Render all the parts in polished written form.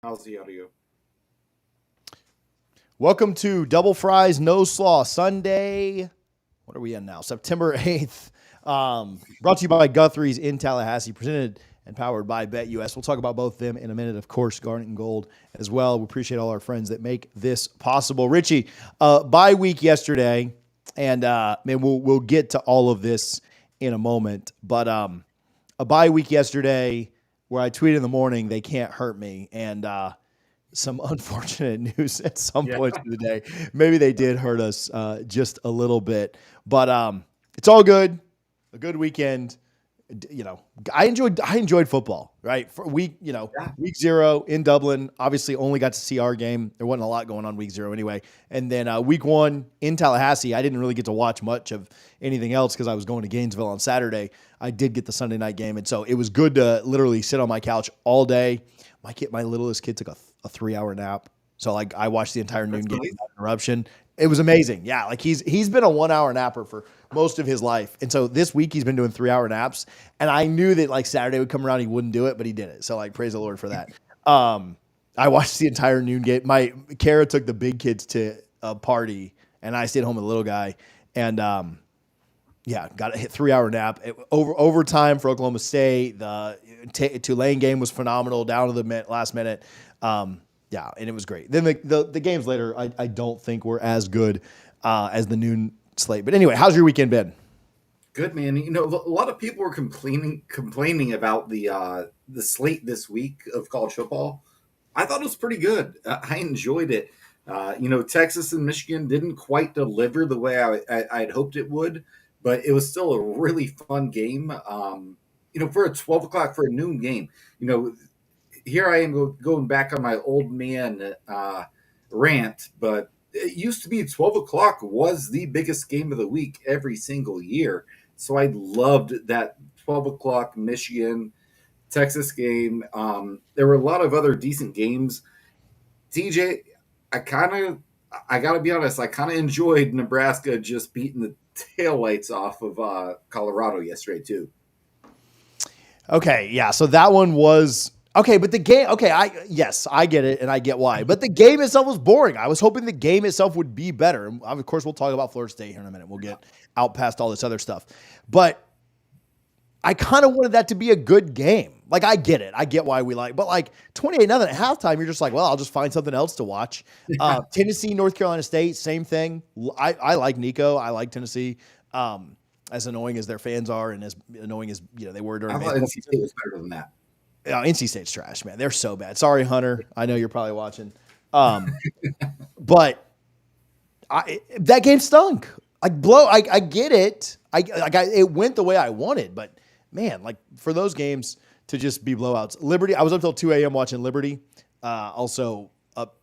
How's the audio? Welcome to Double Fries No Slaw Sunday. What are we in now? September 8th. Brought to you by Guthrie's in Tallahassee, presented and powered by BetUS. We'll talk about both of them in a minute. Of course, Garnet and Gold as well. We appreciate all our friends that make this possible. Richie, bye week yesterday, and man, we'll get to all of this in a moment. But a bye week yesterday where I tweeted in the morning, they can't hurt me, and some unfortunate news at some Yeah. points of the day. Maybe they did hurt us just a little bit, but it's all good. A good weekend. You know, I enjoyed football. Right for week, Yeah. week zero in Dublin. Obviously, only got to see our game. There wasn't a lot going on week zero anyway. And then week one in Tallahassee, I didn't really get to watch much of anything else because I was going to Gainesville on Saturday. I did get the Sunday night game, and so it was good to literally sit on my couch all day. My littlest kid took a 3 hour nap. So like I watched the entire noon That's game nice. without interruption. It was amazing. Yeah, like he's been a 1 hour napper for most of his life. And so this week he's been doing 3 hour naps. And I knew that like Saturday would come around, he wouldn't do it, but he did it. So like praise the Lord for that. I watched the entire noon game. My Kara took the big kids to a party and I stayed home with the little guy. And yeah, got a hit 3 hour nap. Overtime for Oklahoma State. The Tulane game was phenomenal down to the last minute. Yeah, and it was great. Then the games later, I don't think were as good as the noon slate. But anyway, how's your weekend been? Good man. A lot of people were complaining about the slate this week of college football. I thought it was pretty good. I enjoyed it. Texas and Michigan didn't quite deliver the way I'd hoped it would, but it was still a really fun game. For a 12 o'clock for a noon game. You know, Here I am going back on my old man rant, but it used to be 12 o'clock was the biggest game of the week every single year. So I loved that 12 o'clock Michigan Texas game. There were a lot of other decent games. TJ, I kind of, I got to be honest, I kind of enjoyed Nebraska just beating the taillights off of Colorado yesterday, too. Okay, yeah. So that one was okay, but the game. Okay, I get it, and I get why. But the game itself was boring. I was hoping the game itself would be better. And of course, we'll talk about Florida State here in a minute. We'll get out past all this other stuff, but I kind of wanted that to be a good game. Like I get it, I get why we like, but like 28-0 at halftime, you're just like, well, I'll just find something else to watch. Tennessee, North Carolina State, same thing. I like Nico. I like Tennessee. As annoying as their fans are, and as annoying as they were during I thought NC State was better than that. NC State's trash, man. They're so bad. Sorry, Hunter. I know you're probably watching. Um, but that game stunk. Like blow. I get it. It went the way I wanted, but man, like for those games to just be blowouts. Liberty. I was up till 2 a.m. watching Liberty. Also up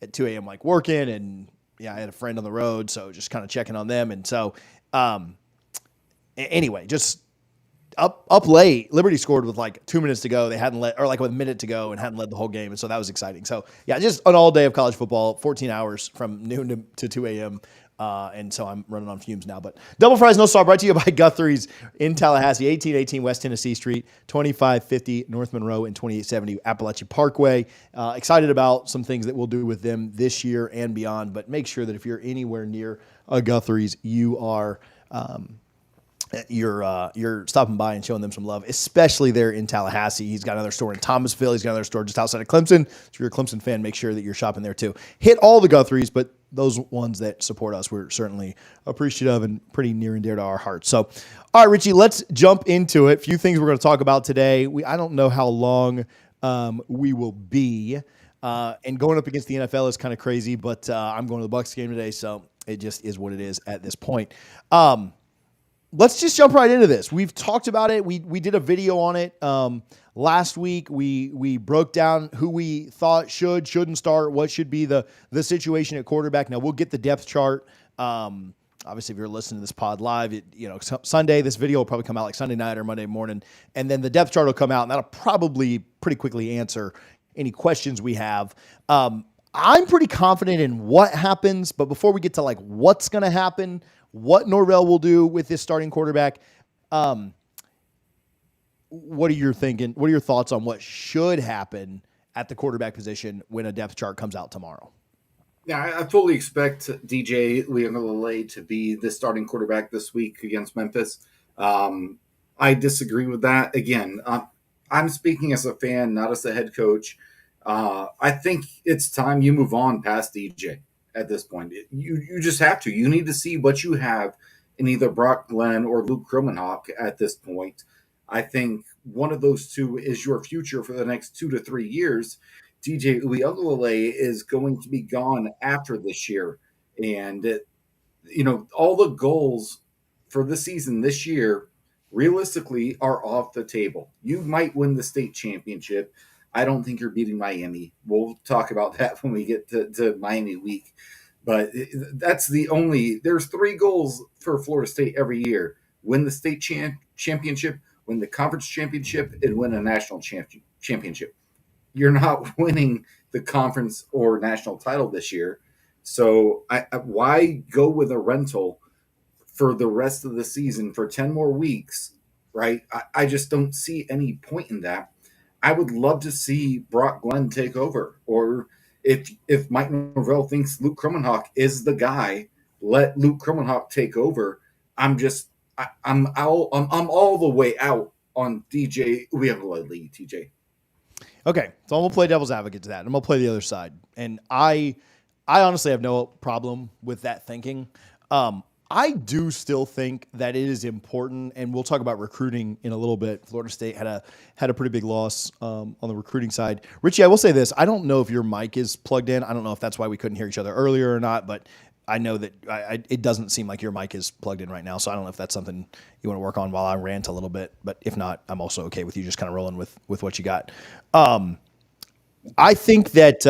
at 2 a.m. like working, and yeah, I had a friend on the road, so just kind of checking on them. And so, anyway, just up late. Liberty scored with like 2 minutes to go. They hadn't led, or like with a minute to go, and hadn't led the whole game, and so that was exciting. So yeah, just an all day of college football, 14 hours from noon to 2 a.m. And so I'm running on fumes now. But Double Fries No Salt brought to you by Guthrie's in Tallahassee, 1818 West Tennessee Street, 2550 North Monroe, and 2870 Appalachia Parkway. Excited about some things that we'll do with them this year and beyond. But make sure that if you're anywhere near a Guthrie's, you're stopping by and showing them some love, especially there in Tallahassee. He's got another store in Thomasville. He's got another store just outside of Clemson. So if you're a Clemson fan, make sure that you're shopping there too. Hit all the Guthries, but those ones that support us, we're certainly appreciative and pretty near and dear to our hearts. So, all right, Richie, let's jump into it. A few things we're going to talk about today. I don't know how long we will be. And going up against the NFL is kind of crazy, but I'm going to the Bucs game today, so it just is what it is at this point. Let's just jump right into this. We've talked about it. We did a video on it last week. We broke down who we thought shouldn't start, what should be the situation at quarterback. Now we'll get the depth chart. Obviously, if you're listening to this pod live, Sunday, this video will probably come out like Sunday night or Monday morning, and then the depth chart will come out, and that'll probably pretty quickly answer any questions we have. I'm pretty confident in what happens, but before we get to like what's going to happen, what Norvell will do with this starting quarterback, what are you thinking? What are your thoughts on what should happen at the quarterback position when a depth chart comes out tomorrow. Yeah, I fully expect DJ Leongelele to be the starting quarterback this week against Memphis. I disagree with that. Again, I'm speaking as a fan, not as a head coach. I think it's time you move on past DJ at this point. You just have to. You need to see what you have in either Brock Glenn or Luke Kromenhoek at this point. I think one of those two is your future for the next 2 to 3 years. DJ Uiagalelei is going to be gone after this year. And, all the goals for the season this year realistically are off the table. You might win the state championship. I don't think you're beating Miami. We'll talk about that when we get to Miami week. But that's there's 3 goals for Florida State every year: win the state championship, win the conference championship, and win a national championship. You're not winning the conference or national title this year. So why go with a rental for the rest of the season for 10 more weeks, right? I just don't see any point in that. I would love to see Brock Glenn take over. Or if Mike Norvell thinks Luke Kromenhoek is the guy, let Luke Kromenhoek take over. I'm all the way out on DJ Uiagalelei, TJ. Okay, so I'm gonna play devil's advocate to that. I'm gonna play the other side, and I honestly have no problem with that thinking. I do still think that it is important, and we'll talk about recruiting in a little bit. Florida State had a pretty big loss on the recruiting side. Richie, I will say this: I don't know if your mic is plugged in. I don't know if that's why we couldn't hear each other earlier or not, but I know that it doesn't seem like your mic is plugged in right now. So I don't know if that's something you want to work on while I rant a little bit. But if not, I'm also okay with you just kind of rolling with what you got. I think that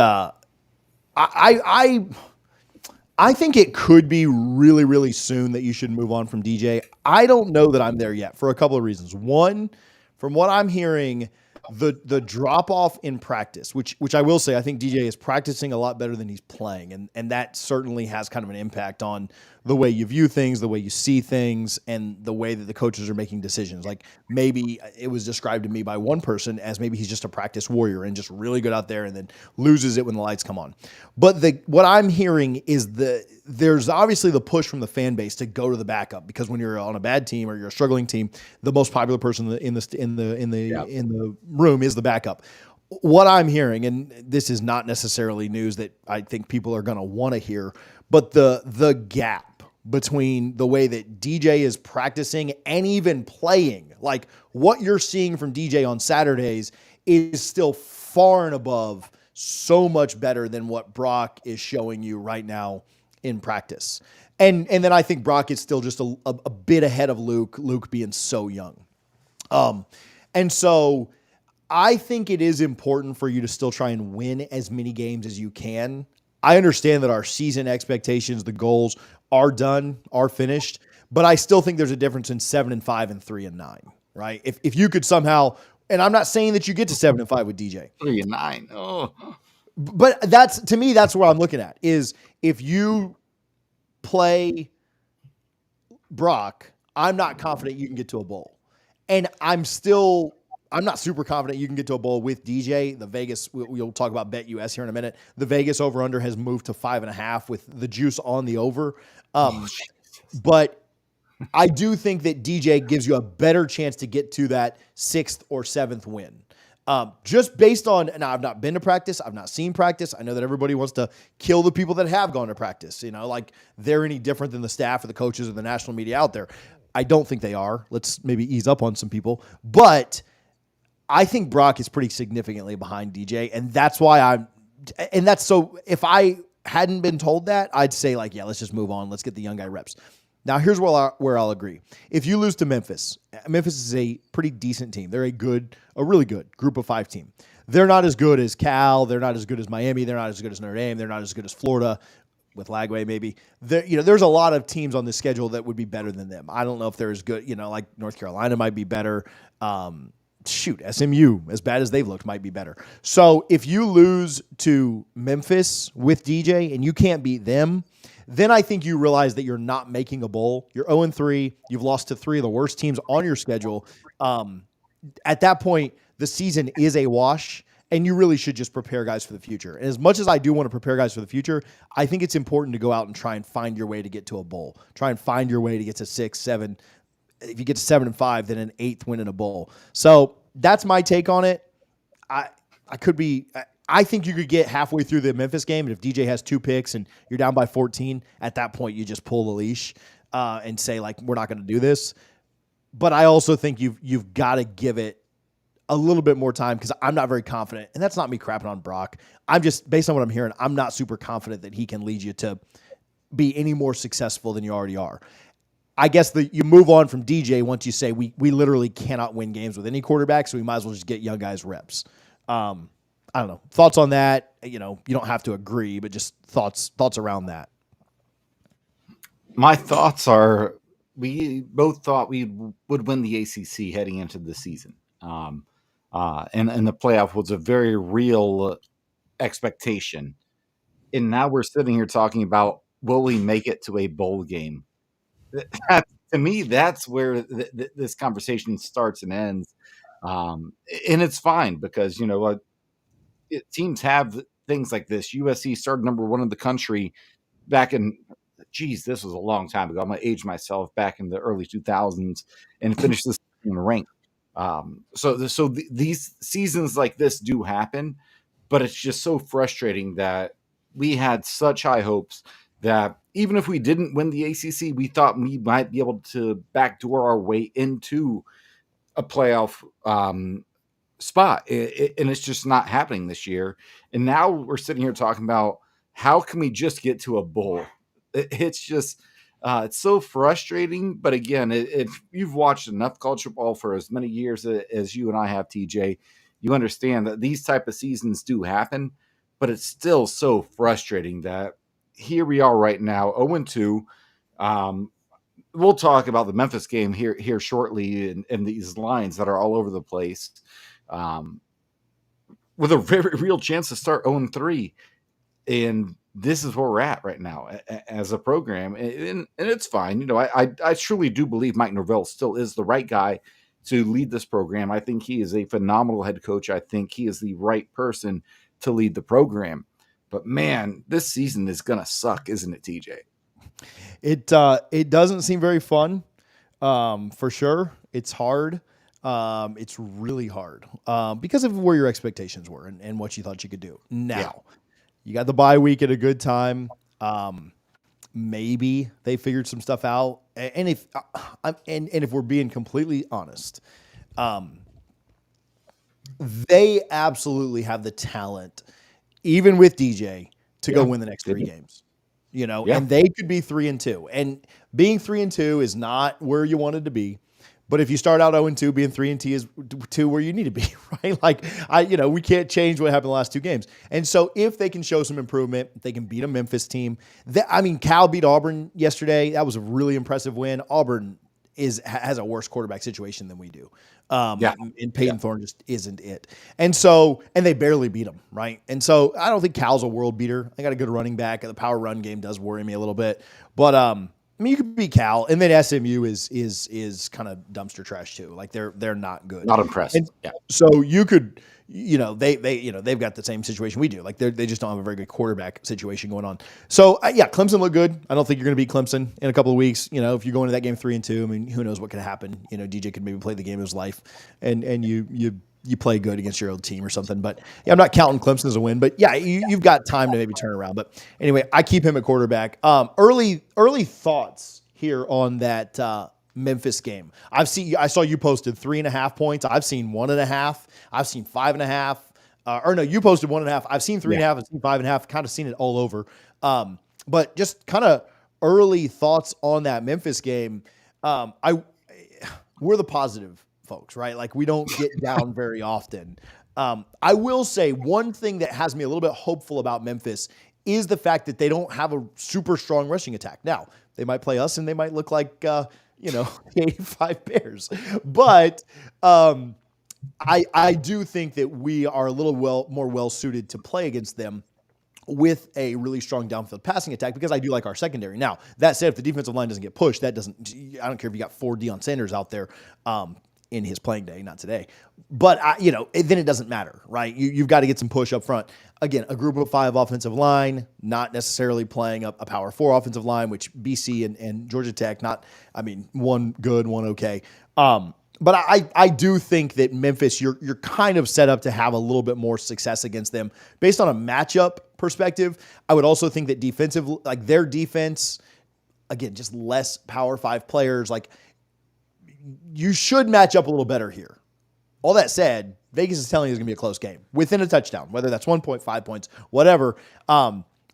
I think it could be really, really soon that you should move on from DJ. I don't know that I'm there yet for a couple of reasons. One, from what I'm hearing, the drop off in practice, which I will say, I think DJ is practicing a lot better than he's playing, and that certainly has kind of an impact on the way you view things, the way you see things, and the way that the coaches are making decisions. Like maybe it was described to me by one person as maybe he's just a practice warrior and just really good out there and then loses it when the lights come on. But what I'm hearing is there's obviously the push from the fan base to go to the backup, because when you're on a bad team or you're a struggling team, the most popular person in the room is the backup. What I'm hearing, and this is not necessarily news that I think people are going to want to hear, but the gap between the way that DJ is practicing and even playing, like what you're seeing from DJ on Saturdays, is still far and above so much better than what Brock is showing you right now in practice. And then I think Brock is still just a bit ahead of Luke being so young. And so I think it is important for you to still try and win as many games as you can. I understand that our season expectations, the goals are done, are finished, but I still think there's a difference in 7-5 and 3-9, right? If you could somehow, and I'm not saying that you get to 7-5 with DJ. 3-9. Oh. But that's, to me, that's where I'm looking at, is if you play Brock, I'm not confident you can get to a bowl. And I'm not super confident you can get to a bowl with DJ. The Vegas, we'll talk about Bet US here in a minute. The Vegas over-under has moved to 5.5 with the juice on the over. But I do think that DJ gives you a better chance to get to that 6th or 7th win. Just based on, now I've not been to practice. I've not seen practice. I know that everybody wants to kill the people that have gone to practice, like they're any different than the staff or the coaches or the national media out there. I don't think they are. Let's maybe ease up on some people. But I think Brock is pretty significantly behind DJ, and that's why if I hadn't been told that, I'd say yeah, let's just move on. Let's get the young guy reps. Now, here's where I'll agree. If you lose to Memphis is a pretty decent team. They're a really good group of 5 team. They're not as good as Cal. They're not as good as Miami. They're not as good as Notre Dame. They're not as good as Florida, with Lagway maybe. There's a lot of teams on this schedule that would be better than them. I don't know if they're as good, like North Carolina might be better. SMU, as bad as they've looked, might be better. So if you lose to Memphis with DJ and you can't beat them, then I think you realize that you're not making a bowl. You're 0-3. You've lost to 3 of the worst teams on your schedule. At that point, the season is a wash. And you really should just prepare guys for the future. And as much as I do want to prepare guys for the future, I think it's important to go out and try and find your way to get to a bowl. Try and find your way to get to 6, 7. If you get to 7-5, then an 8th win in a bowl. So that's my take on it. I think you could get halfway through the Memphis game, and if DJ has 2 picks and you're down by 14, at that point you just pull the leash and say, like, we're not going to do this. But I also think you've got to give it a little bit more time, because I'm not very confident, and that's not me crapping on Brock. I'm just, based on what I'm hearing, I'm not super confident that he can lead you to be any more successful than you already are. I guess you move on from DJ once you say we literally cannot win games with any quarterback, so we might as well just get young guys reps. I don't know. Thoughts on that? You don't have to agree, but just thoughts around that. My thoughts are, we both thought we would win the ACC heading into the season. And the playoff was a very real expectation. And now we're sitting here talking about, will we make it to a bowl game? To me, that's where this conversation starts and ends. And it's fine, because, teams have things like this. USC started number 1 in the country back in, this was a long time ago. I'm going to age myself, back in the early 2000s, and finished this in rank. So these seasons like this do happen, but it's just so frustrating that we had such high hopes that even if we didn't win the ACC, we thought we might be able to backdoor our way into a playoff spot. And it's just not happening this year. And now we're sitting here talking about, how can we just get to a bowl? It's just, it's so frustrating. But again, if you've watched enough college football for as many years as you and I have, TJ, you understand that these type of seasons do happen, but it's still so frustrating that here we are right now, 0-2. We'll talk about the Memphis game here shortly, and these lines that are all over the place, with a very real chance to start 0-3. And this is where we're at right now as a program. And it's fine. I truly do believe Mike Norvell still is the right guy to lead this program. I think he is a phenomenal head coach. I think he is the right person to lead the program. But man, this season is going to suck, isn't it, TJ? It doesn't seem very fun, for sure. It's hard. It's really hard because of where your expectations were and what you thought you could do. Now, you got the bye week at a good time. Maybe they figured some stuff out. And if we're being completely honest, they absolutely have the talent, even with DJ, to go win the next 3 games. And they could be 3-2. And being 3-2 is not where you wanted to be. But if you start out 0-2, being 3-2 is where you need to be, right? Like, we can't change what happened the last 2 games. And so if they can show some improvement, they can beat a Memphis team. Cal beat Auburn yesterday. That was a really impressive win. Auburn has a worse quarterback situation than we do. And Payton Thorne just isn't it. And they barely beat him, right? And so I don't think Cal's a world beater. They got a good running back. The power run game does worry me a little bit. But you could beat Cal, and then SMU is kind of dumpster trash too. Like they're not good. Not impressed. So you could, they've got the same situation we do. Like they just don't have a very good quarterback situation going on. So Clemson looked good. I don't think you're going to beat Clemson in a couple of weeks. If you go into that game 3-2, who knows what could happen? DJ could maybe play the game of his life, and you play good against your old team or something. But I'm not counting Clemson as a win. But you've got time to maybe turn around. But anyway, I keep him at quarterback. Early thoughts here on that Memphis game. I saw you posted 3.5 points. I've seen 1.5. I've seen 5.5. You posted 1.5. I've seen 3.5. I've seen 5.5. Kind of seen it all over. But just kind of early thoughts on that Memphis game. We're the positive folks, right? Like we don't get down very often. I will say one thing that has me a little bit hopeful about Memphis is the fact that they don't have a super strong rushing attack. Now, they might play us and they might look like, the 85 Bears. But I do think that we are a little more well-suited to play against them with a really strong downfield passing attack because I do like our secondary. Now, that said, if the defensive line doesn't get pushed, I don't care if you got 4 Deion Sanders out there. in his playing day, not today. But then it doesn't matter, right? You've got to get some push up front. Again, a group of 5 offensive line, not necessarily playing a power 4 offensive line, which BC and Georgia Tech, one good, one okay. But I do think that Memphis, you're kind of set up to have a little bit more success against them based on a matchup perspective. I would also think that their defense, again, just less power 5 players, you should match up a little better here. All that said, Vegas is telling you it's going to be a close game within a touchdown, whether that's 1 point, 5 points, whatever.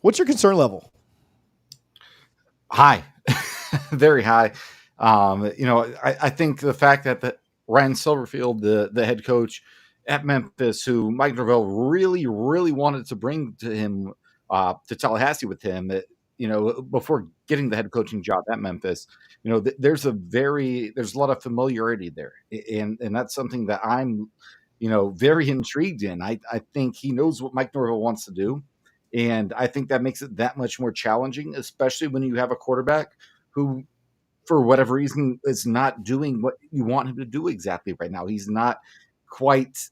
What's your concern level? High, very high. I think the fact that Ryan Silverfield, the head coach at Memphis, who Mike Norvell really, really wanted to bring to him to Tallahassee with him, before getting the head coaching job at Memphis, there's a lot of familiarity there, and that's something that I'm, very intrigued in. I think he knows what Mike Norvell wants to do, and I think that makes it that much more challenging, especially when you have a quarterback who, for whatever reason, is not doing what you want him to do exactly right now. He's not quite,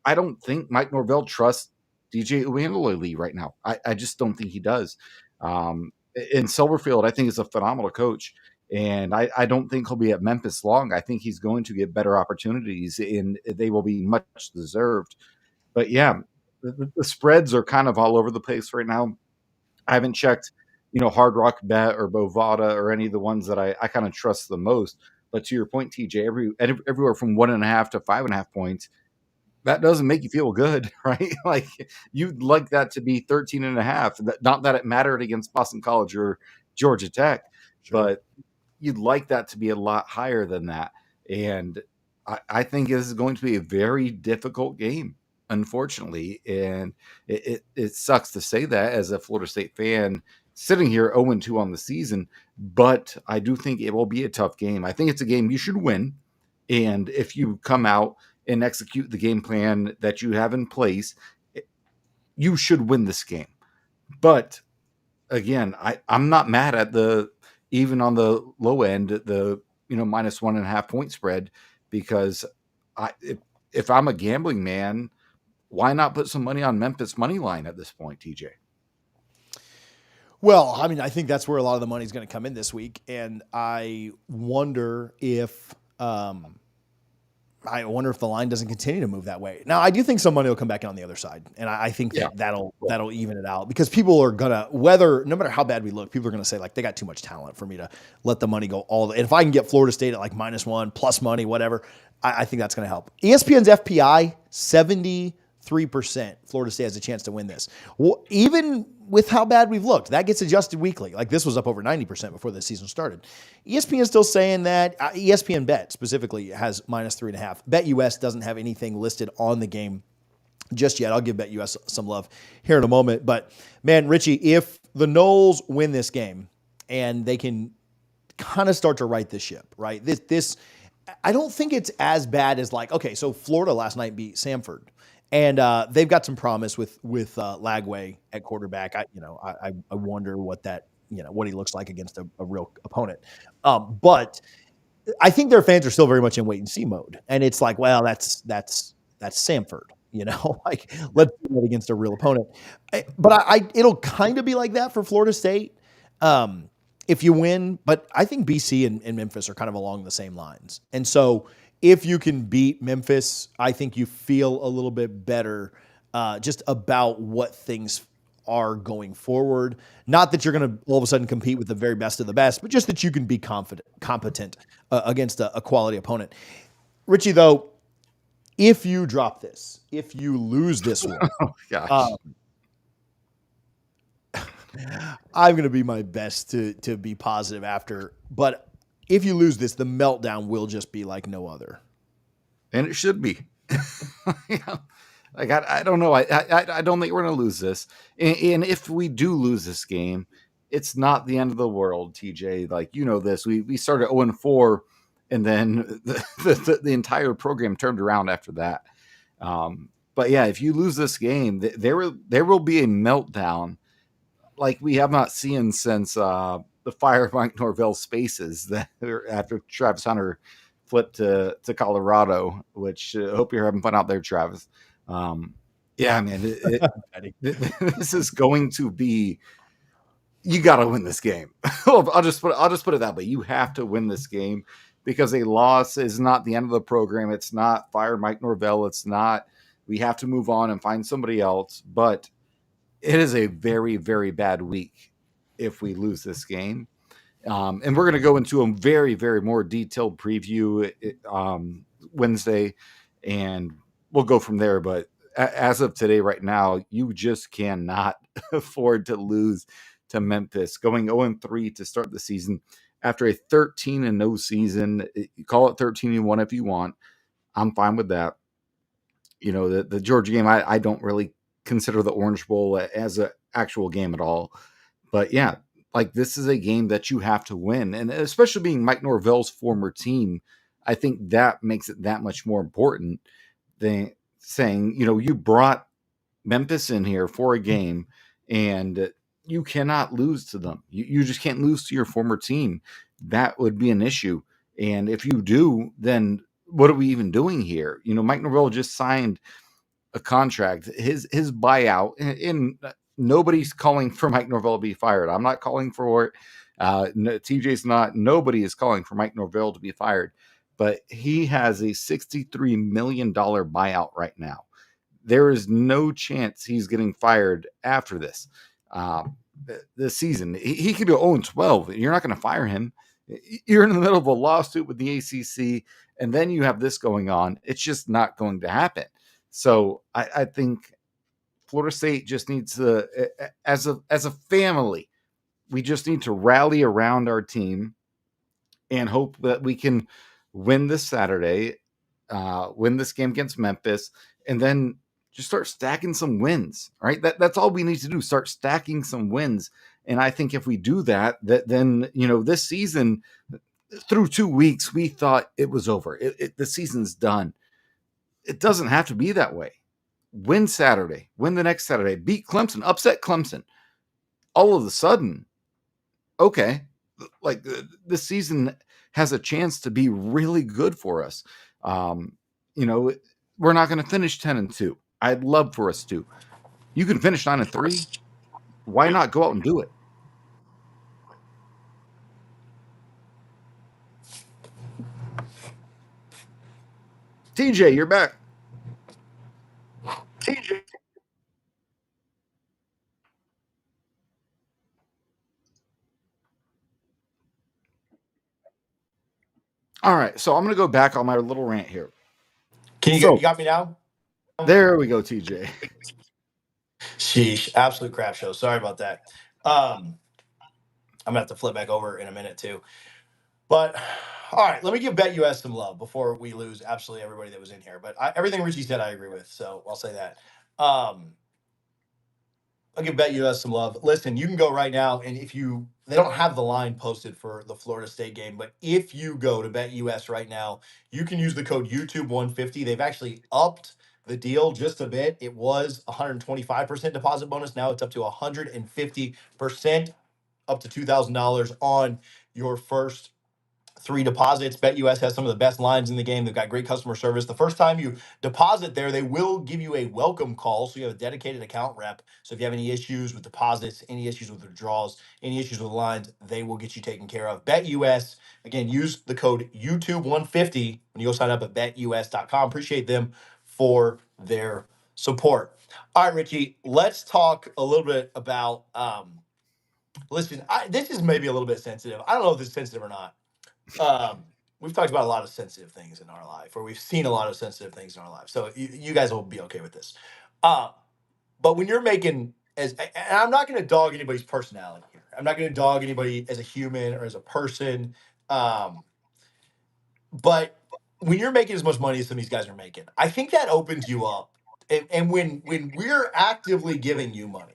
I don't think Mike Norvell trusts DJ Uiagalelei right now. I just don't think he does. And Silverfield, I think, is a phenomenal coach. And I don't think he'll be at Memphis long. I think he's going to get better opportunities, and they will be much deserved. But yeah, the spreads are kind of all over the place right now. I haven't checked, Hard Rock Bet or Bovada or any of the ones that I kind of trust the most. But to your point, TJ, everywhere from 1.5 to 5.5 points, that doesn't make you feel good, right? Like, you'd like that to be 13.5. Not that it mattered against Boston College or Georgia Tech, Sure. but you'd like that to be a lot higher than that. And I think this is going to be a very difficult game, unfortunately. And it sucks to say that as a Florida State fan sitting here 0-2 on the season, but I do think it will be a tough game. I think it's a game you should win. And if you come out and execute the game plan that you have in place, you should win this game. But again, I'm not mad at even on the low end, the minus 1.5 point spread, because if I'm a gambling man, why not put some money on Memphis money line at this point, TJ? Well, I think that's where a lot of the money is going to come in this week, and I wonder if the line doesn't continue to move that way. Now, I do think some money will come back in on the other side, and I think that'll even it out, because people are gonna, no matter how bad we look, people are gonna say they got too much talent for me to let the money go and if I can get Florida State at -1 plus money, whatever, I think that's gonna help. ESPN's FPI 73%. Florida State has a chance to win this. Well, even with how bad we've looked, that gets adjusted weekly. This was up over 90% before the season started. ESPN is still saying that. ESPN Bet specifically has -3.5. BetUS doesn't have anything listed on the game just yet. I'll give BetUS some love here in a moment. But man, Richie, if the Noles win this game and they can kind of start to right this ship, right? This I don't think it's as bad as okay, so Florida last night beat Samford. And they've got some promise with Lagway at quarterback. I wonder what what he looks like against a real opponent. But I think their fans are still very much in wait and see mode. And it's well, that's Samford. Let's do that against a real opponent. But it'll kind of be like that for Florida State if you win. But I think BC and Memphis are kind of along the same lines. And so if you can beat Memphis, I think you feel a little bit better just about what things are going forward. Not that you're going to all of a sudden compete with the very best of the best, but just that you can be competent against a quality opponent. Richie, though, if you drop this, if you lose this one, I'm going to be my best to be positive after, but if you lose this, the meltdown will just be like no other. And it should be. I don't know. I don't think we're going to lose this. And if we do lose this game, it's not the end of the world, TJ. This. We started 0-4, and then the entire program turned around after that. But yeah, if you lose this game, there will be a meltdown like we have not seen since the fire of Mike Norvell's Spaces that after Travis Hunter flip to Colorado, which hope you're having fun out there, Travis. Yeah, man, this is going to be. You got to win this game. I'll just put it that way. You have to win this game because a loss is not the end of the program. It's not fire Mike Norvell. It's not. We have to move on and find somebody else. But it is a very, very bad week if we lose this game. And we're going to go into a very, very more detailed preview Wednesday, and we'll go from there. But as of today, right now, you just cannot afford to lose to Memphis, going 0-3 to start the season after a 13-0 season. You call it 13-1 if you want. I'm fine with that. You know, the Georgia game, I don't really consider the Orange Bowl as an actual game at all. But yeah, like this is a game that you have to win. And especially being Mike Norvell's former team, I think that makes it that much more important than saying, you know, you brought Memphis in here for a game and you cannot lose to them. You just can't lose to your former team. That would be an issue. And if you do, then what are we even doing here? You know, Mike Norvell just signed a contract, his buyout, and nobody's calling for Mike Norvell to be fired. I'm not calling for it. TJ's not. Nobody is calling for Mike Norvell to be fired. But he has a $63 million buyout right now. There is no chance he's getting fired after this season. He could go 0-12. You're not going to fire him. You're in the middle of a lawsuit with the ACC, and then you have this going on. It's just not going to happen. So I think Florida State just needs to, as a family, we just need to rally around our team and hope that we can win this Saturday, win this game against Memphis, and then just start stacking some wins. Right? That's all we need to do. Start stacking some wins. And I think if we do that, then you know this season, through 2 weeks, we thought it was over. The season's done. It doesn't have to be that way. Win Saturday, win the next Saturday, beat Clemson, upset Clemson. All of a sudden, okay, like this season has a chance to be really good for us. You know, we're not going to finish 10-2. I'd love for us to. You can finish 9-3. Why not go out and do it? TJ, you're back. TJ. All right, so I'm going to go back on my little rant here. You got me now? There we go, TJ. Sheesh, absolute crap show. Sorry about that. I'm gonna have to flip back over in a minute too. But all right, let me give Bet US some love before we lose absolutely everybody that was in here. But everything Richie said, I agree with. So I'll say that. I'll give Bet US some love. Listen, you can go right now, and if you they don't have the line posted for the Florida State game, but if you go to Bet US right now, you can use the code YouTube150. They've actually upped the deal just a bit. It was 125% deposit bonus. Now it's up to 150%, up to $2,000 on your first 3 deposits. BetUS has some of the best lines in the game. They've got great customer service. The first time you deposit there, they will give you a welcome call. So you have a dedicated account rep. So if you have any issues with deposits, any issues with withdrawals, any issues with lines, they will get you taken care of. BetUS, again, use the code YouTube150 when you go sign up at betus.com. Appreciate them for their support. All right, Richie, let's talk a little bit about listen, this is maybe a little bit sensitive. I don't know if it's sensitive or not. We've talked about a lot of sensitive things in our life, or we've seen a lot of sensitive things in our life. So you guys will be okay with this. But when you're making and I'm not going to dog anybody's personality here. I'm not going to dog anybody as a human or as a person. But when you're making as much money as some of these guys are making, I think that opens you up. And when we're actively giving you money,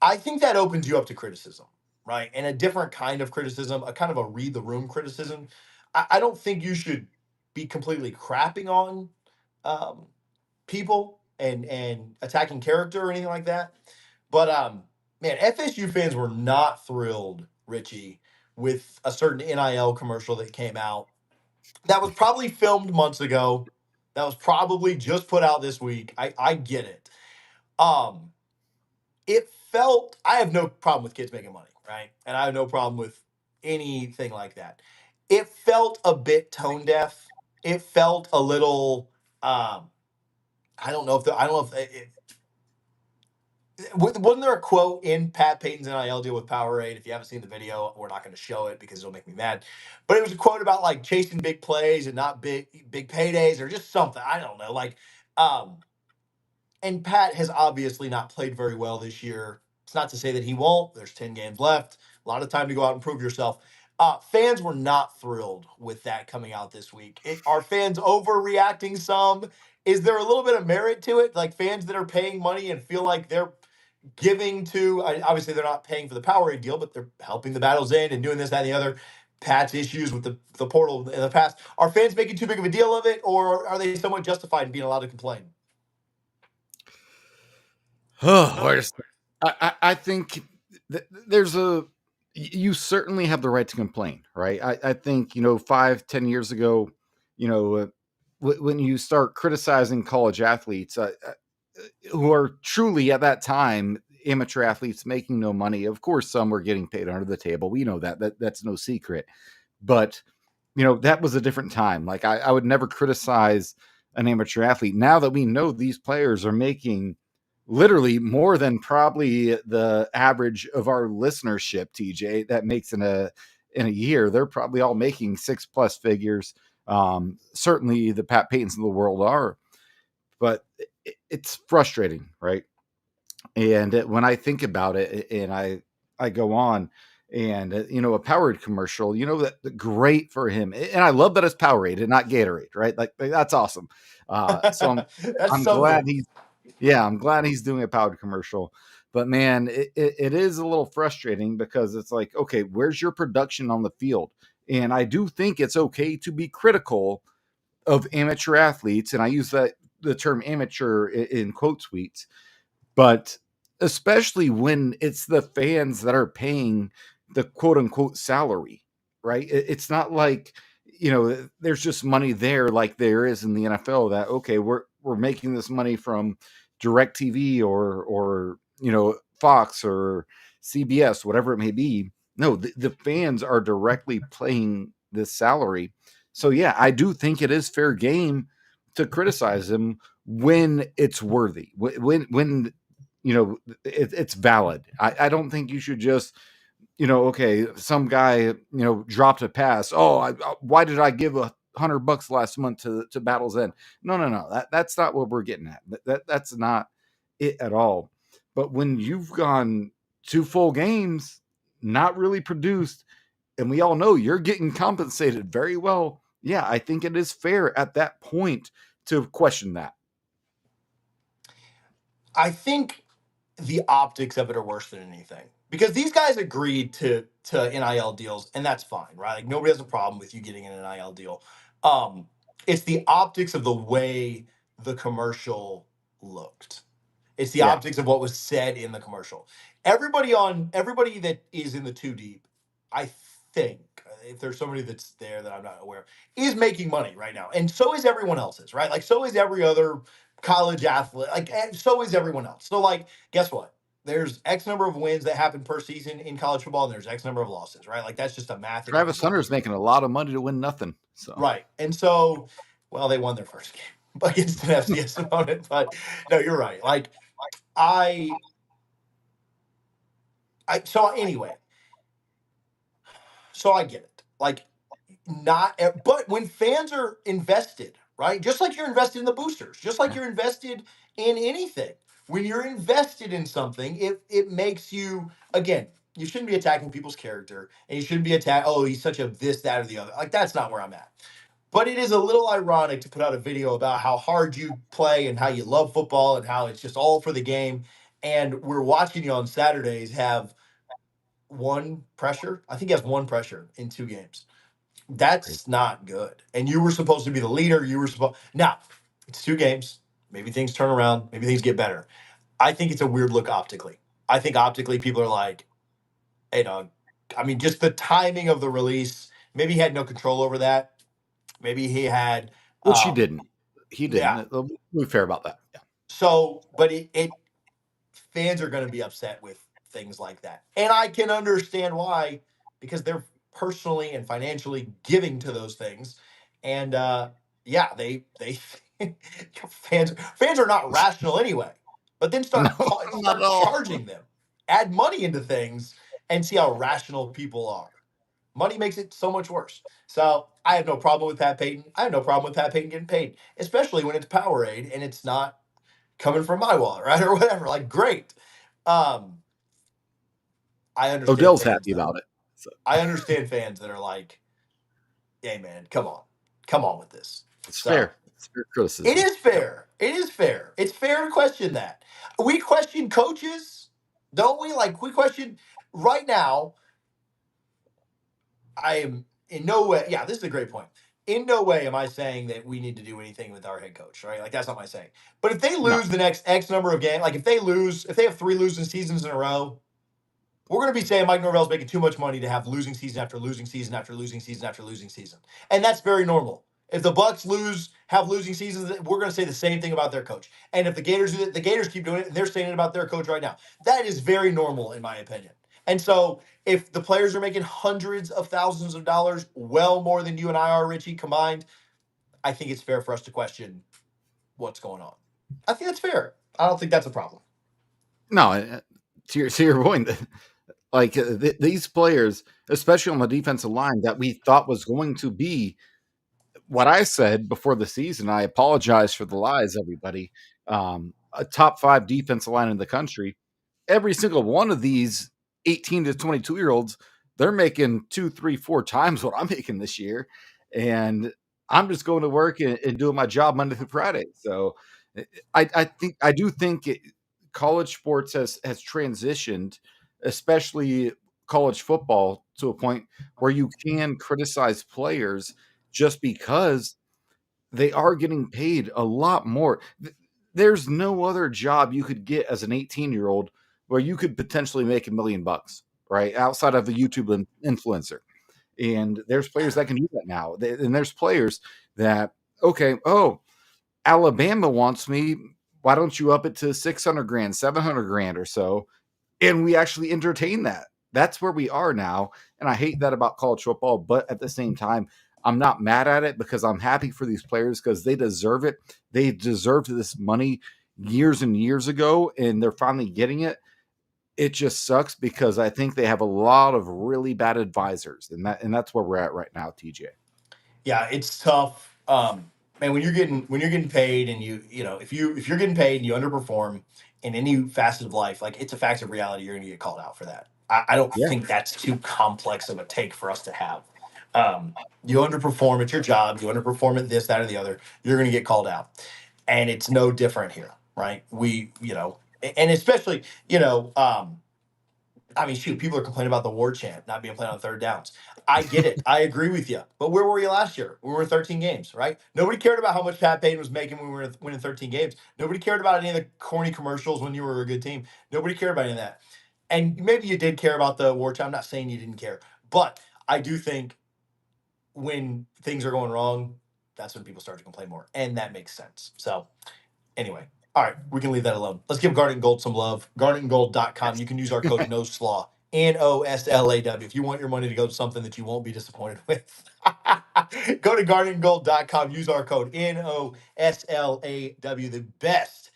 I think that opens you up to criticism, right? And a different kind of criticism, a kind of a read the room criticism. I don't think you should be completely crapping on um, people and attacking character or anything like that. But man, FSU fans were not thrilled, Richie, with a certain NIL commercial that came out. That was probably filmed months ago. That was probably just put out this week. I get it. Um, it felt, I have no problem with kids making money, right? And I have no problem with anything like that. It felt a bit tone deaf. It felt a little I don't know if I don't know if wasn't there a quote in Pat Payton's NIL deal with Powerade? If you haven't seen the video, we're not going to show it because it'll make me mad. But it was a quote about like chasing big plays and not big paydays or just something. I don't know. Like, um, and Pat has obviously not played very well this year. It's not to say that he won't. There's 10 games left. A lot of time to go out and prove yourself. Fans were not thrilled with that coming out this week. Are fans overreacting some? Is there a little bit of merit to it? Like fans that are paying money and feel like they're giving to, obviously they're not paying for the Powerade deal, but they're helping the battles in and doing this, that, and the other. Pat's issues with the portal in the past. Are fans making too big of a deal of it, or are they somewhat justified in being allowed to complain? Oh, I think there's you certainly have the right to complain, right? I think 5-10 years ago, when you start criticizing college athletes who are truly at that time amateur athletes making no money. Of course, some were getting paid under the table. We know that's no secret, but that was a different time. Like I would never criticize an amateur athlete. Now that we know these players are making literally more than probably the average of our listenership, TJ, that makes in a year, they're probably all making 6+ figures. Certainly the Pat Paytons of the world are, but it's frustrating, right? And when I think about it, and I go on, and a Powerade commercial, that great for him, and I love that it's Powerade and not Gatorade, right? Like that's awesome. So That's I'm glad something. I'm glad he's doing a Powerade commercial. But man, it is a little frustrating because it's like, okay, where's your production on the field? And I do think it's okay to be critical of amateur athletes, and I use the term amateur in quote tweets, but especially when it's the fans that are paying the quote unquote salary, right? It's not like, there's just money there like there is in the NFL that, okay, we're making this money from direct TV or Fox or CBS, whatever it may be. No, the fans are directly paying this salary. So yeah, I do think it is fair game to criticize them when it's worthy, when it's valid. I don't think you should just, okay, some guy, dropped a pass. Oh, why did I give $100 last month to Battle's End? No. That's not what we're getting at. That's not it at all. But when you've gone 2 full games, not really produced, and we all know you're getting compensated very well, yeah, I think it is fair at that point to question that. I think the optics of it are worse than anything because these guys agreed to NIL deals, and that's fine, right? Like nobody has a problem with you getting an NIL deal. Um, it's the optics of the way the commercial looked. It's the Yeah. optics of what was said in the commercial. Everybody that is in the too deep, I think, if there's somebody that's there that I'm not aware of, is making money right now, and so is everyone else's, right? Like so is every other college athlete, like and so is everyone else. So like, guess what? There's X number of wins that happen per season in college football, and there's X number of losses, right? Like that's just a math Travis equation. Hunter's making a lot of money to win nothing. So Right. And so, well, they won their first game against an FCS opponent, but no, you're right. Like I so anyway, so I get it. Like but when fans are invested, right? Just like you're invested in the boosters, just like yeah. you're invested in anything. When you're invested in something, it makes you again, you shouldn't be attacking people's character and you shouldn't be oh, he's such a this, that, or the other. Like that's not where I'm at. But it is a little ironic to put out a video about how hard you play and how you love football and how it's just all for the game. And we're watching you on Saturdays have one pressure. I think he has one pressure in 2 games. That's not good. And you were supposed to be the leader. You were supposed now. It's 2 games. Maybe things turn around. Maybe things get better. I think it's a weird look optically. I think optically people are like, "Hey, dog." I mean, just the timing of the release. Maybe he had no control over that. Maybe he had, Which he didn't. He yeah. didn't. We'll be fair about that. Yeah. So, but it fans are going to be upset with things like that. And I can understand why, because they're personally and financially giving to those things. And yeah, they fans are not rational anyway. But then No, not start at all. charging them, add money into things, and see how rational people are. Money makes it so much worse. So I have no problem with Pat Payton. I have no problem with Pat Payton getting paid, especially when it's Powerade and it's not coming from my wallet, right? Or whatever. Like, great. Um, I understand Odell's fans happy though. about it. So I understand fans that are like, "Hey, man, come on with this." it's So fair. It's fair it criticism. is Yep. fair. It is fair. It's fair to question that. We question coaches, don't we? Like, we question right now. I am in no way. Yeah, this is a great point. In no way am I saying that we need to do anything with our head coach, right? Like, that's not my saying. But if they No. lose the next X number of games, like if they have 3 losing seasons in a row, we're going to be saying Mike Norvell's making too much money to have losing season after losing season after losing season after losing season, and that's very normal. If the Bucks have losing seasons, we're going to say the same thing about their coach. And if the Gators do it, the Gators keep doing it, and they're saying it about their coach right now. That is very normal, in my opinion. And so, if the players are making hundreds of thousands of dollars, well more than you and I are, Richie, combined, I think it's fair for us to question what's going on. I think that's fair. I don't think that's a problem. No. To your point, like these players, especially on the defensive line, that we thought was going to be what I said before the season. I apologize for the lies, everybody. A top 5 defensive line in the country. Every single one of these 18 to 22-year-olds, they're making 2, 3, 4 times what I'm making this year. And I'm just going to work and doing my job Monday through Friday. So I do think college sports has transitioned, especially college football, to a point where you can criticize players just because they are getting paid a lot more. There's no other job you could get as an 18-year-old where you could potentially make $1 million, right? Outside of a YouTube influencer. And there's players that can do that now. And there's players that, okay, oh, Alabama wants me. Why don't you up it to 600 grand, 700 grand or so? And we actually entertain that. That's where we are now. And I hate that about college football, but at the same time, I'm not mad at it because I'm happy for these players because they deserve it. They deserved this money years and years ago, and they're finally getting it. It just sucks because I think they have a lot of really bad advisors, and that's where we're at right now, TJ. Yeah, it's tough. Man, when you're getting paid and if you're getting paid and you underperform in any facet of life, like, it's a fact of reality, you're gonna get called out for that. I don't Yeah. think that's too complex of a take for us to have. You underperform at your job, you underperform at this, that, or the other, you're gonna get called out. And it's no different here, right? And especially, I mean, shoot, people are complaining about the war chant not being played on third downs. I get it. I agree with you. But where were you last year? We were in 13 games, right? Nobody cared about how much Pat Payton was making when we were winning 13 games. Nobody cared about any of the corny commercials when you were a good team. Nobody cared about any of that. And maybe you did care about the war chant. I'm not saying you didn't care. But I do think when things are going wrong, that's when people start to complain more. And that makes sense. So, anyway, all right, we can leave that alone. Let's give Garnet and Gold some love. GarnetandGold.com. You can use our code NOSLAW, NOSLAW, if you want your money to go to something that you won't be disappointed with. Go to GarnetandGold.com. Use our code NOSLAW, the best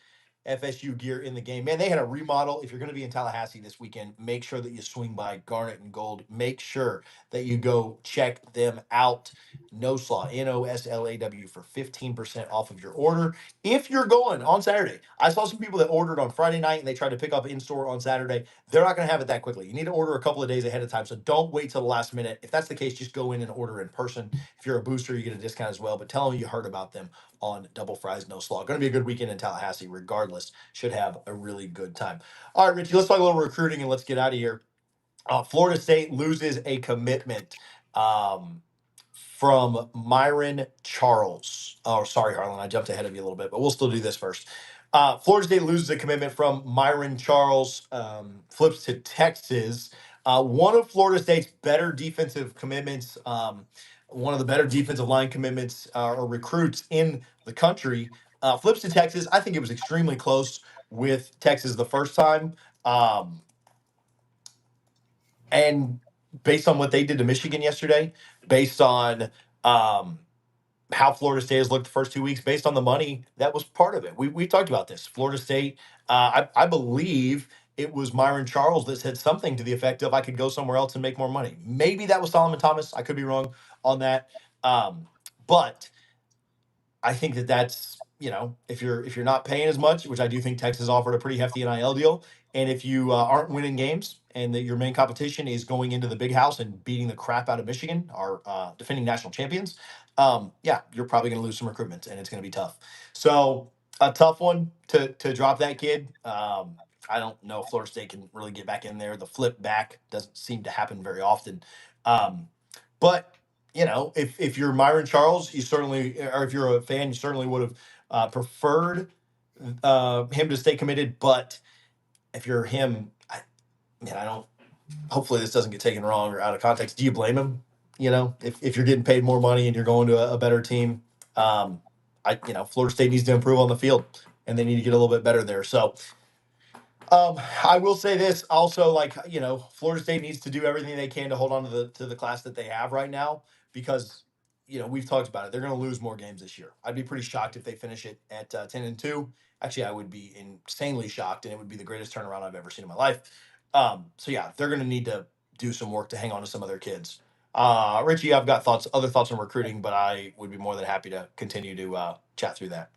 FSU gear in the game. Man, they had a remodel. If you're going to be in Tallahassee this weekend, make sure that you swing by Garnet and Gold. Make sure that you go check them out. NOSLAW, NOSLAW, for 15% off of your order. If you're going on Saturday, I saw some people that ordered on Friday night and they tried to pick up in store on Saturday. They're not going to have it that quickly. You need to order a couple of days ahead of time. So don't wait till the last minute. If that's the case, just go in and order in person. If you're a booster, you get a discount as well. But tell them you heard about them on Double Fries No Slaw. Going to be a good weekend in Tallahassee, regardless. Should have a really good time. All right, Richie, let's talk a little recruiting and let's get out of here. Florida State loses a commitment. From Myron Charles. Oh, sorry, Harlan. I jumped ahead of you a little bit, but we'll still do this first. Florida State loses a commitment from Myron Charles, flips to Texas. One of Florida State's better defensive commitments. one of the better defensive line commitments or recruits in the country, flips to Texas. I think it was extremely close with Texas the first time. Um, and based on what they did to Michigan yesterday, based on um, how Florida State has looked the first 2 weeks, based on the money that was part of it. We talked about this. Florida State, I believe it was Myron Charles that said something to the effect of, "I could go somewhere else and make more money." Maybe that was Solomon Thomas. I could be wrong on that. But I think that that's, if you're not paying as much, which I do think Texas offered a pretty hefty NIL deal, and if you aren't winning games and that your main competition is going into the big house and beating the crap out of Michigan, our defending national champions, yeah, you're probably going to lose some recruitment and it's going to be tough. So a tough one to drop that kid. I don't know if Florida State can really get back in there. The flip back doesn't seem to happen very often. Um, but if you're Myron Charles, you certainly, or if you're a fan, you certainly would have preferred him to stay committed. But if you're him, I don't. Hopefully, this doesn't get taken wrong or out of context. Do you blame him? If you're getting paid more money and you're going to a better team, Florida State needs to improve on the field and they need to get a little bit better there. So I will say this also, Florida State needs to do everything they can to hold on to the class that they have right now because we've talked about it. They're going to lose more games this year. I'd be pretty shocked if they finish it at 10-2. Actually, I would be insanely shocked, and it would be the greatest turnaround I've ever seen in my life. So yeah, they're going to need to do some work to hang on to some of their kids. Richie, I've got other thoughts on recruiting, but I would be more than happy to continue to chat through that.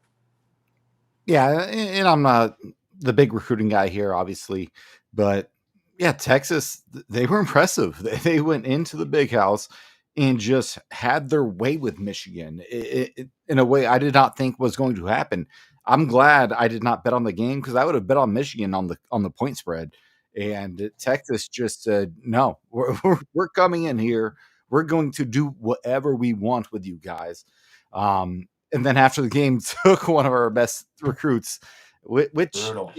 Yeah, and I'm not the big recruiting guy here, obviously, but yeah, Texas, they were impressive. They went into the big house and just had their way with Michigan in a way I did not think was going to happen. I'm glad I did not bet on the game because I would have bet on Michigan on the point spread. And Texas just said, "No, we're coming in here. We're going to do whatever we want with you guys." And then after the game took one of our best recruits, which Brutal.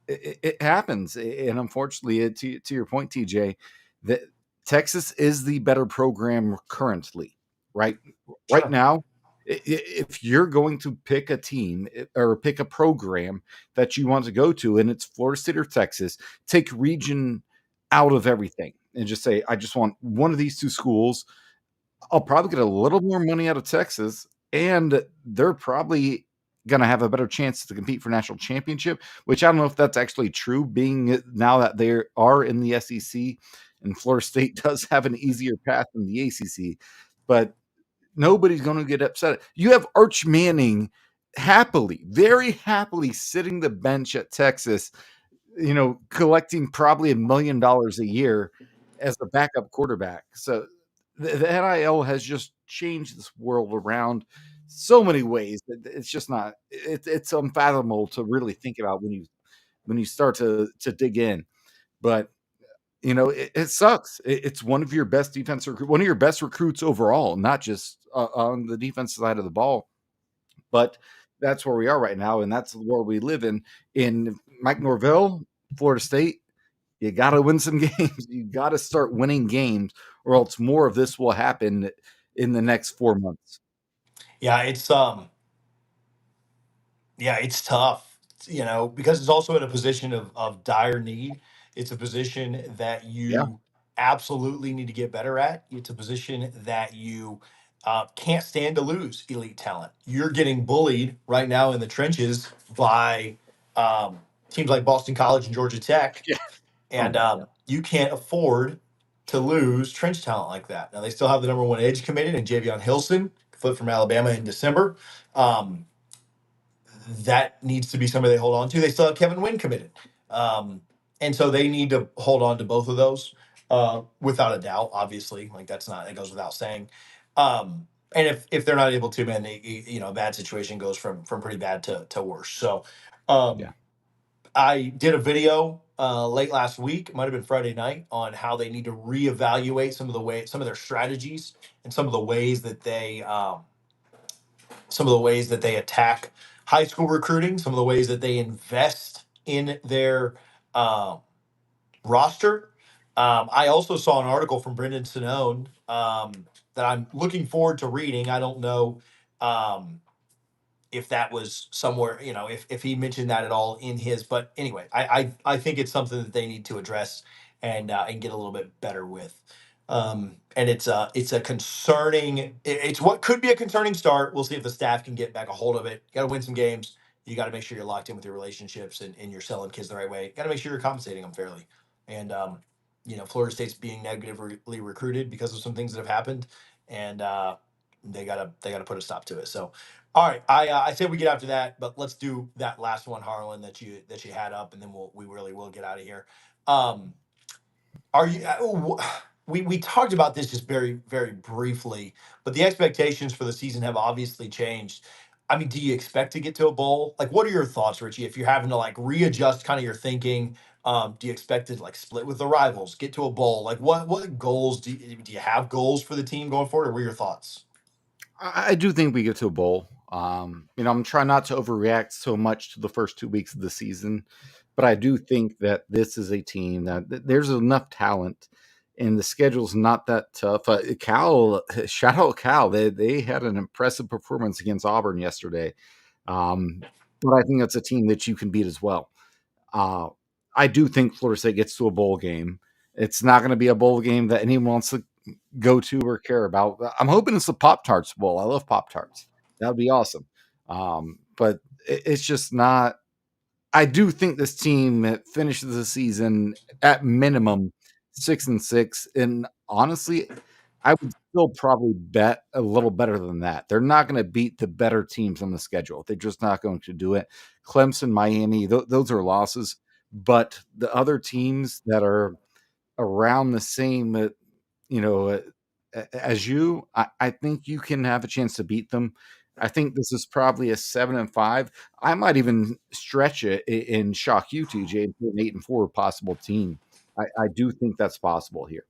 it happens. And unfortunately, to your point, TJ, that Texas is the better program currently, right? Right Sure. now, if you're going to pick a team or pick a program that you want to go to, and it's Florida State or Texas, take region out of everything and just say, I just want one of these two schools. I'll probably get a little more money out of Texas, and they're probably going to have a better chance to compete for national championship, which I don't know if that's actually true, being now that they are in the SEC, and Florida State does have an easier path than the ACC, but nobody's going to get upset. You have Arch Manning very happily sitting the bench at Texas, collecting probably $1 million a year as a backup quarterback. So the NIL has just changed this world around so many ways. It's just not. It's unfathomable to really think about when you start to dig in. But it sucks. It's one of your best one of your best recruits overall, not just on the defensive side of the ball. But that's where we are right now, and that's the world we live in. In Mike Norvell, Florida State, you got to win some games. You got to start winning games, or else more of this will happen in the next 4 months. Yeah, it's tough, because it's also in a position of dire need. It's a position that Yeah, you absolutely need to get better at. It's a position that you can't stand to lose elite talent. You're getting bullied right now in the trenches by um, teams like Boston College and Georgia Tech, yeah. Oh and my god. you can't afford to lose trench talent like that. Now they still have the number one edge committed in Javion Hilson, flipped from Alabama in December. Um, that needs to be somebody they hold on to. They still have Kevin Wynn committed. And so they need to hold on to both of those without a doubt, obviously. Like that goes without saying. And if they're not able to, man, a bad situation goes from pretty bad to worse. So Yeah, um, I did a video late last week, it might have been Friday night, on how they need to reevaluate some of their strategies and some of the ways that they attack high school recruiting, some of the ways that they invest in their um, roster. I also saw an article from Brendan Sinone that I'm looking forward to reading. I don't know um, if that was somewhere, if he mentioned that at all in his. But anyway, I think it's something that they need to address and get a little bit better with. And it's a concerning. It's what could be a concerning start. We'll see if the staff can get back a hold of it. You got to win some games. You got to make sure you're locked in with your relationships and you're selling kids the right way. Got to make sure you're compensating them fairly. And Florida State's being negatively recruited because of some things that have happened, and they gotta put a stop to it. So, all right, I say we get after that, but let's do that last one, Harlan, that you had up, and then we really will get out of here. Um, are you? We talked about this just very very briefly, but the expectations for the season have obviously changed. I mean, do you expect to get to a bowl? Like, what are your thoughts, Richie? If you're having to like readjust kind of your thinking, do you expect to like split with the rivals, get to a bowl? Like, what goals do you have goals for the team going forward? Or what are your thoughts? I do think we get to a bowl. I'm trying not to overreact so much to the first 2 weeks of the season, but I do think that this is a team that there's enough talent, and the schedule's not that tough. Cal, shout out Cal, they had an impressive performance against Auburn yesterday, but I think that's a team that you can beat as well. Uh, I do think Florida State gets to a bowl game. It's not going to be a bowl game that anyone wants to go to or care about. I'm hoping it's the Pop Tarts Bowl. I love Pop Tarts. That would be awesome. But it's just not. I do think this team finishes the season at minimum 6-6, and honestly, I would still probably bet a little better than that. They're not going to beat the better teams on the schedule. They're just not going to do it. Clemson, Miami, those are losses, but the other teams that are around the same, you know, uh, as you, I think you can have a chance to beat them. I think this is probably a 7-5. I might even stretch it and shock you, TJ, and put an 8-4 possible team. I do think that's possible here.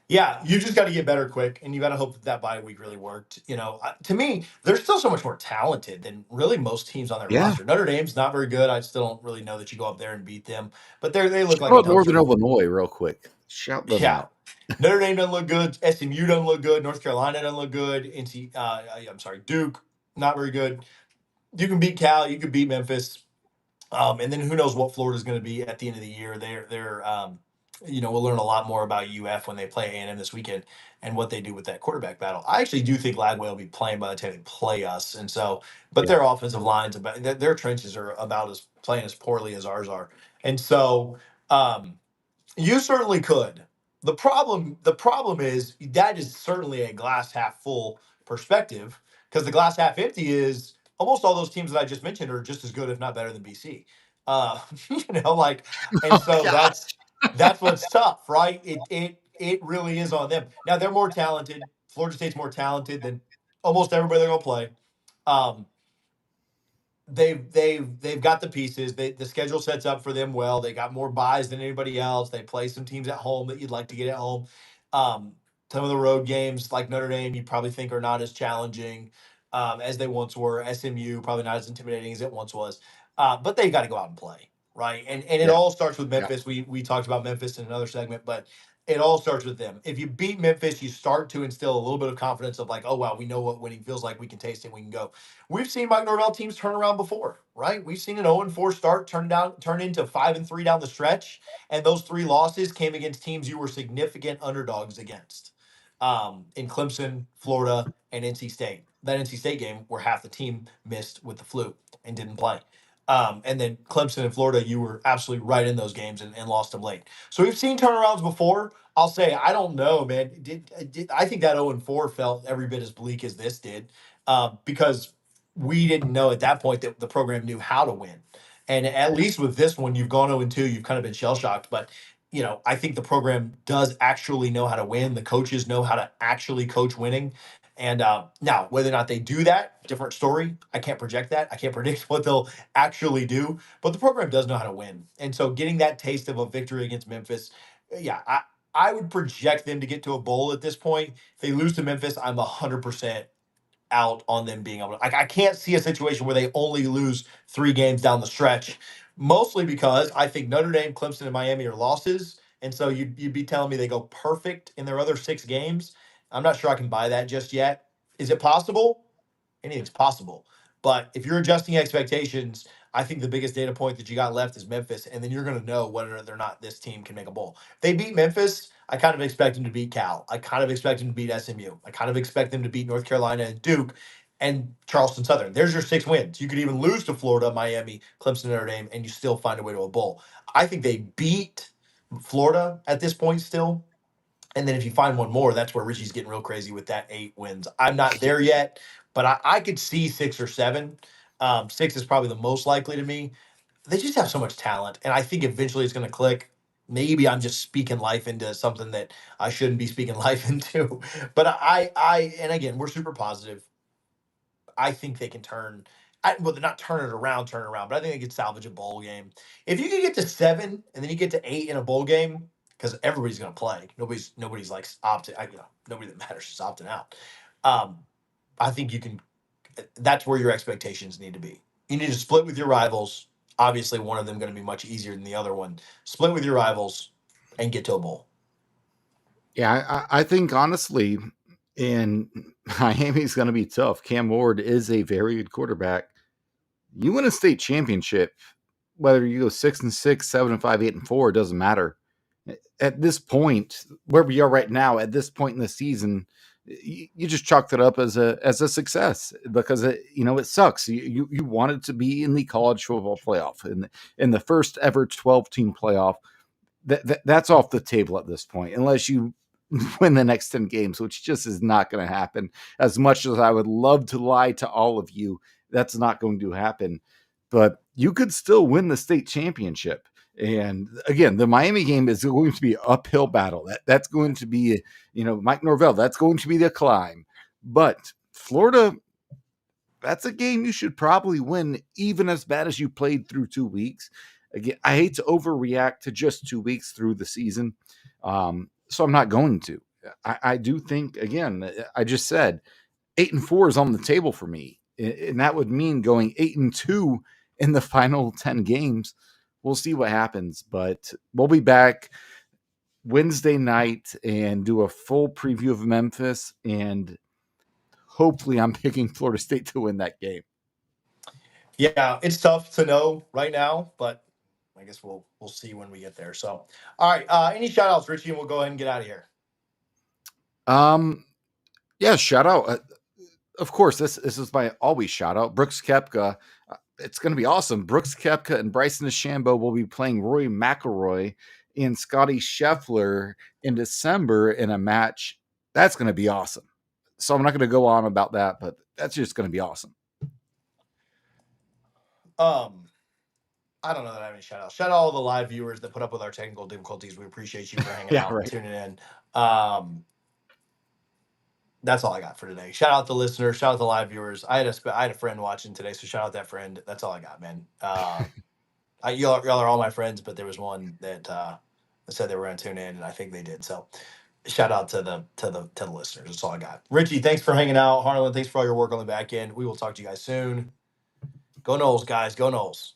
Yeah, you just got to get better quick, and you got to hope that that bye week really worked. To me, they're still so much more talented than really most teams on their Yeah. roster. Notre Dame's not very good. I still don't really know that you go up there and beat them, but they look like Shout a out Northern dumpster. Illinois real quick. Shout them Yeah, out. Notre Dame doesn't look good. SMU doesn't look good. North Carolina doesn't look good. I'm sorry, Duke, not very good. You can beat Cal. You can beat Memphis. And then who knows what Florida's going to be at the end of the year. We'll learn a lot more about UF when they play A&M this weekend and what they do with that quarterback battle. I actually do think Lagway will be playing by the time they play us, and so, but Yeah. their offensive lines their trenches are about as playing as poorly as ours are, and so. You certainly could. The problem is that is certainly a glass half full perspective, because the glass half empty is almost all those teams that I just mentioned are just as good, if not better, than BC. Uh, like, and Oh so God. that's what's tough, right? It really is on them. Now they're more talented. Florida State's more talented than almost everybody they're gonna play. Um, they've got the pieces. The schedule sets up for them well. They got more buys than anybody else. They play some teams at home that you'd like to get at home. Um, some of the road games like Notre Dame, you probably think are not as challenging as they once were. SMU probably not as intimidating as it once was. But they got to go out and play, right? And it Yeah. all starts with Yeah. Memphis. We talked about Memphis in another segment, but it all starts with them. If you beat Memphis, you start to instill a little bit of confidence of like, oh wow, we know what winning feels like. We can taste it. We can go. We've seen Mike Norvell teams turn around before, right? We've seen an 0-4 start turn into 5-3 down the stretch, and those three losses came against teams you were significant underdogs against. In Clemson, Florida, and NC State. That NC State game where half the team missed with the flu and didn't play. And then Clemson and Florida, you were absolutely right in those games and lost them late. So we've seen turnarounds before. I'll say, I don't know, man. I think that 0-4 felt every bit as bleak as this did, because we didn't know at that point that the program knew how to win. And at least with this one, you've gone 0-2, you've kind of been shell shocked. But, I think the program does actually know how to win. The coaches know how to actually coach winning. And now, whether or not they do that, different story. I can't project that. I can't predict what they'll actually do. But the program does know how to win. And so getting that taste of a victory against Memphis, yeah, I would project them to get to a bowl at this point. If they lose to Memphis, I'm 100% out on them being able to. I can't see a situation where they only lose 3 games down the stretch, mostly because I think Notre Dame, Clemson, and Miami are losses. And so you'd be telling me they go perfect in their other 6 games. I'm not sure I can buy that just yet. Is it possible? Anything's possible. But if you're adjusting expectations, I think the biggest data point that you got left is Memphis, and then you're going to know whether or not this team can make a bowl. If they beat Memphis, I kind of expect them to beat Cal. I kind of expect them to beat SMU. I kind of expect them to beat North Carolina and Duke and Charleston Southern. There's your 6 wins. You could even lose to Florida, Miami, Clemson, Notre Dame, and you still find a way to a bowl. I think they beat Florida at this point still. And then if you find one more, that's where Richie's getting real crazy with that 8 wins. I'm not there yet, but I could see 6 or 7. 6 is probably the most likely to me. They just have so much talent, and I think eventually it's going to click. Maybe I'm just speaking life into something that I shouldn't be speaking life into. But and again, we're super positive. I think they can well, they're not turn it around, but I think they could salvage a bowl game. If you can get to 7 and then you get to 8 in a bowl game, because everybody's going to play. Nobody's like nobody that matters is opting out. Um, I think you can. That's where your expectations need to be. You need to split with your rivals. Obviously, one of them going to be much easier than the other one. Split with your rivals and get to a bowl. Yeah, I think honestly, in Miami's going to be tough. Cam Ward is a very good quarterback. You win a state championship, whether you go 6-6, 7-5, 8-4, it doesn't matter. At this point, where we are right now, at this point in the season, you just chalked it up as a success because it sucks. You wanted to be in the college football playoff in the first ever 12-team playoff. That's off the table at this point, unless you win the next 10 games, which just is not going to happen. As much as I would love to lie to all of you, that's not going to happen. But you could still win the state championship. And again, the Miami game is going to be an uphill battle. That's going to be, Mike Norvell, that's going to be the climb. But Florida, that's a game you should probably win, even as bad as you played through 2 weeks. Again, I hate to overreact to just 2 weeks through the season. So I'm not going to. I do think, again, I just said 8-4 is on the table for me. And that would mean going 8-2 in the final 10 games. We'll see what happens, but we'll be back Wednesday night and do a full preview of Memphis. And hopefully I'm picking Florida State to win that game. Yeah, it's tough to know right now, but I guess we'll see when we get there. So, all right. Any shout outs, Richie, and we'll go ahead and get out of here. Yeah, shout out. Of course, this is my always shout out. Brooks Koepka. It's going to be awesome. Brooks Koepka and Bryson DeChambeau will be playing Rory McIlroy and Scotty Scheffler in December in a match. That's going to be awesome. So I'm not going to go on about that, but that's just going to be awesome. I don't know that I have any shout outs. Shout out all the live viewers that put up with our technical difficulties. We appreciate you for hanging out and tuning in. That's all I got for today. Shout out the listeners. Shout out the live viewers. I had a friend watching today, so shout out that friend. That's all I got, man. Y'all are all my friends, but there was one that said they were going to tune in, and I think they did. So shout out to the listeners. That's all I got. Richie, thanks for hanging out. Harlan, thanks for all your work on the back end. We will talk to you guys soon. Go Noles, guys. Go Noles.